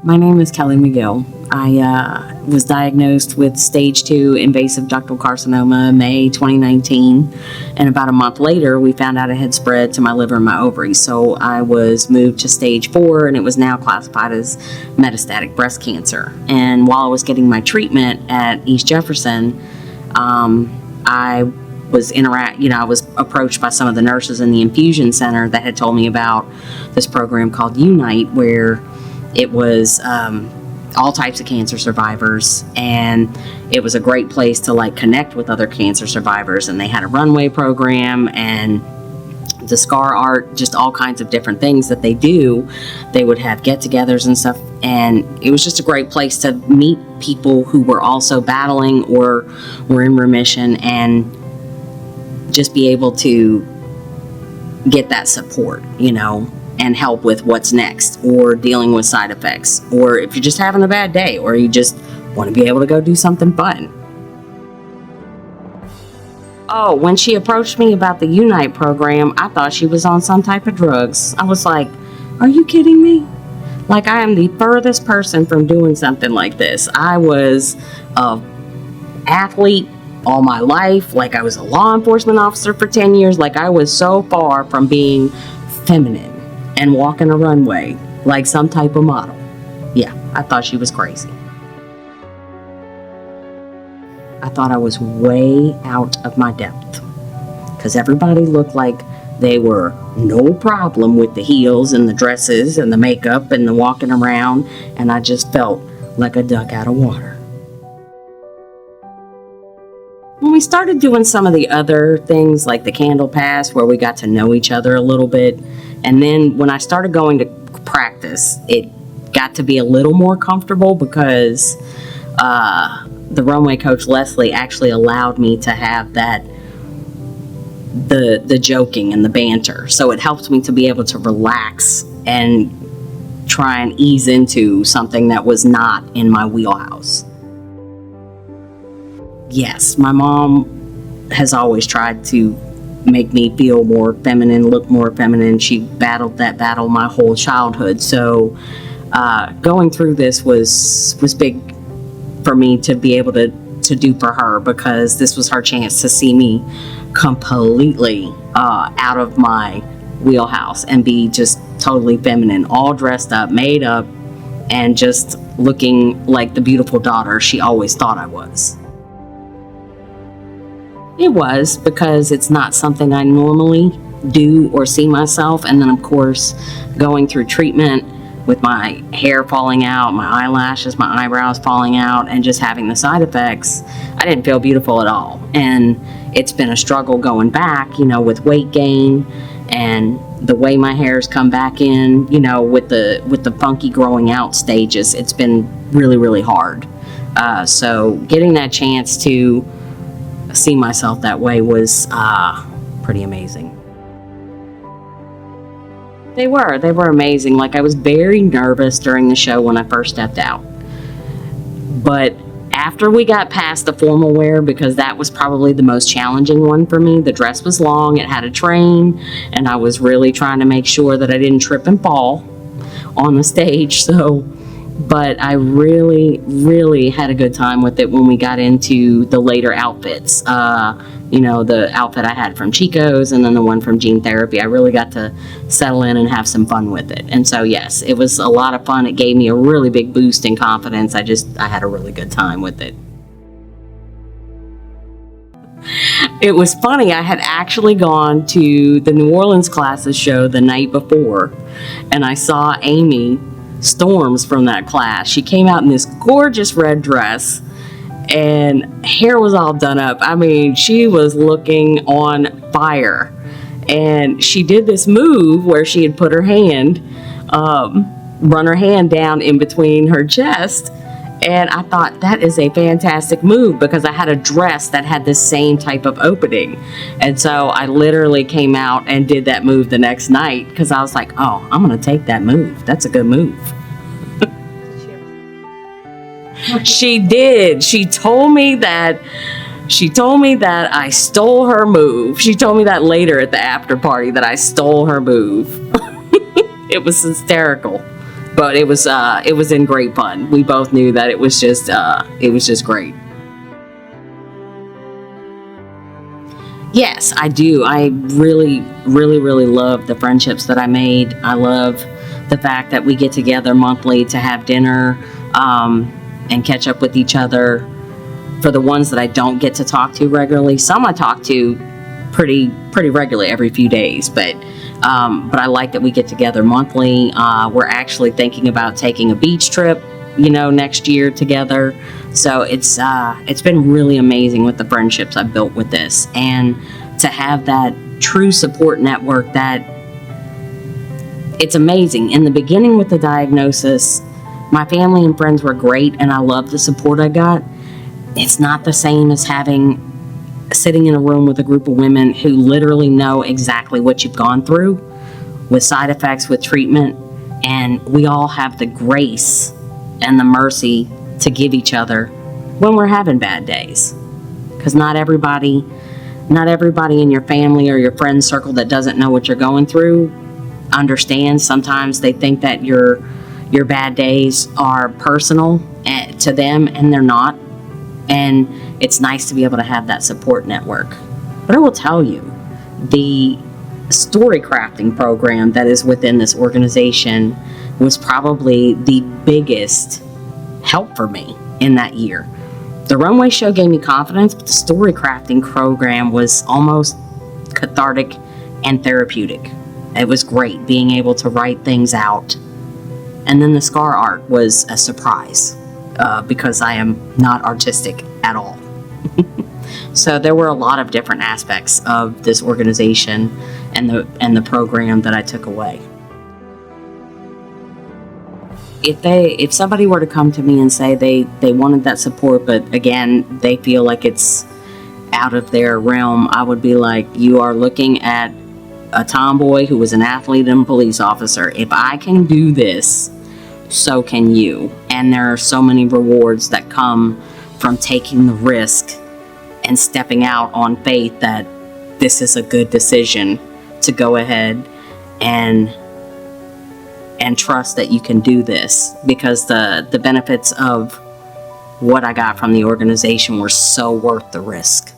My name is Kelly McGill. I was diagnosed with stage 2 invasive ductal carcinoma May 2019, and about a month later we found out it had spread to my liver and my ovaries. So I was moved to stage 4, and it was now classified as metastatic breast cancer. And while I was getting my treatment at East Jefferson, I was I was approached by some of the nurses in the infusion center that had told me about this program called Unite, where it was all types of cancer survivors, and it was a great place to connect with other cancer survivors. And they had a runway program and the scar art, just all kinds of different things that they do. They would have get-togethers and stuff, and it was just a great place to meet people who were also battling or were in remission, and just be able to get that support, and help with what's next, or dealing with side effects, or if you're just having a bad day, or you just want to be able to go do something fun. Oh, when she approached me about the Unite program, I thought she was on some type of drugs. I was like, are you kidding me? I am the furthest person from doing something like this. I was an athlete all my life. I was a law enforcement officer for 10 years. I was so far from being feminine and walking a runway like some type of model. Yeah, I thought she was crazy. I thought I was way out of my depth, because everybody looked like they were no problem with the heels and the dresses and the makeup and the walking around, and I just felt like a duck out of water. When we started doing some of the other things, like the candle pass, where we got to know each other a little bit, and then when I started going to practice, it got to be a little more comfortable, because the runway coach Leslie actually allowed me to have the joking and the banter. So it helped me to be able to relax and try and ease into something that was not in my wheelhouse. Yes, my mom has always tried to make me feel more feminine, look more feminine. She battled that battle my whole childhood. So going through this was big for me to be able to do for her, because this was her chance to see me completely out of my wheelhouse and be just totally feminine, all dressed up, made up, and just looking like the beautiful daughter she always thought I was. It was, because it's not something I normally do or see myself. And then, of course, going through treatment with my hair falling out, my eyelashes, my eyebrows falling out, and just having the side effects, I didn't feel beautiful at all. And it's been a struggle going back, with weight gain and the way my hair's come back in, with the funky growing out stages. It's been really, really hard. So getting that chance to see myself that way was pretty amazing. They were amazing. I was very nervous during the show when I first stepped out. But after we got past the formal wear, because that was probably the most challenging one for me, the dress was long, it had a train, and I was really trying to make sure that I didn't trip and fall on the stage. But I really, really had a good time with it when we got into the later outfits. The outfit I had from Chico's, and then the one from Gene Therapy. I really got to settle in and have some fun with it. And so, yes, it was a lot of fun. It gave me a really big boost in confidence. I had a really good time with it. It was funny. I had actually gone to the New Orleans classes show the night before, and I saw Amy Storms from that class. She came out in this gorgeous red dress, and hair was all done up. I mean, she was looking on fire. And she did this move where she had put her hand, run her hand down in between her chest. And I thought, that is a fantastic move, because I had a dress that had the same type of opening. And so I literally came out and did that move the next night, because I was like, oh, I'm going to take that move. That's a good move. She did. She told me that I stole her move. She told me that later at the after party, that I stole her move. It was hysterical. But it was in great fun. We both knew that it was just great. Yes, I do. I really, really, really love the friendships that I made. I love the fact that we get together monthly to have dinner and catch up with each other. For the ones that I don't get to talk to regularly, some I talk to pretty regularly every few days, but I like that we get together monthly. We're actually thinking about taking a beach trip, next year together. So it's been really amazing with the friendships I've built with this, and to have that true support network. That it's amazing. In the beginning with the diagnosis, my family and friends were great, and I loved the support I got. It's not the same as sitting in a room with a group of women who literally know exactly what you've gone through with side effects, with treatment, and we all have the grace and the mercy to give each other when we're having bad days. Because not everybody in your family or your friend circle that doesn't know what you're going through understands. Sometimes they think that your bad days are personal to them, and they're not. And it's nice to be able to have that support network. But I will tell you, the story crafting program that is within this organization was probably the biggest help for me in that year. The runway show gave me confidence, but the story crafting program was almost cathartic and therapeutic. It was great being able to write things out. And then the scar art was a surprise. Because I am not artistic at all. So there were a lot of different aspects of this organization and the program that I took away. If somebody were to come to me and say they wanted that support, but again, they feel like it's out of their realm, I would be like, you are looking at a tomboy who was an athlete and a police officer. If I can do this, so can you. And there are so many rewards that come from taking the risk and stepping out on faith that this is a good decision to go ahead and trust that you can do this, because the benefits of what I got from the organization were so worth the risk.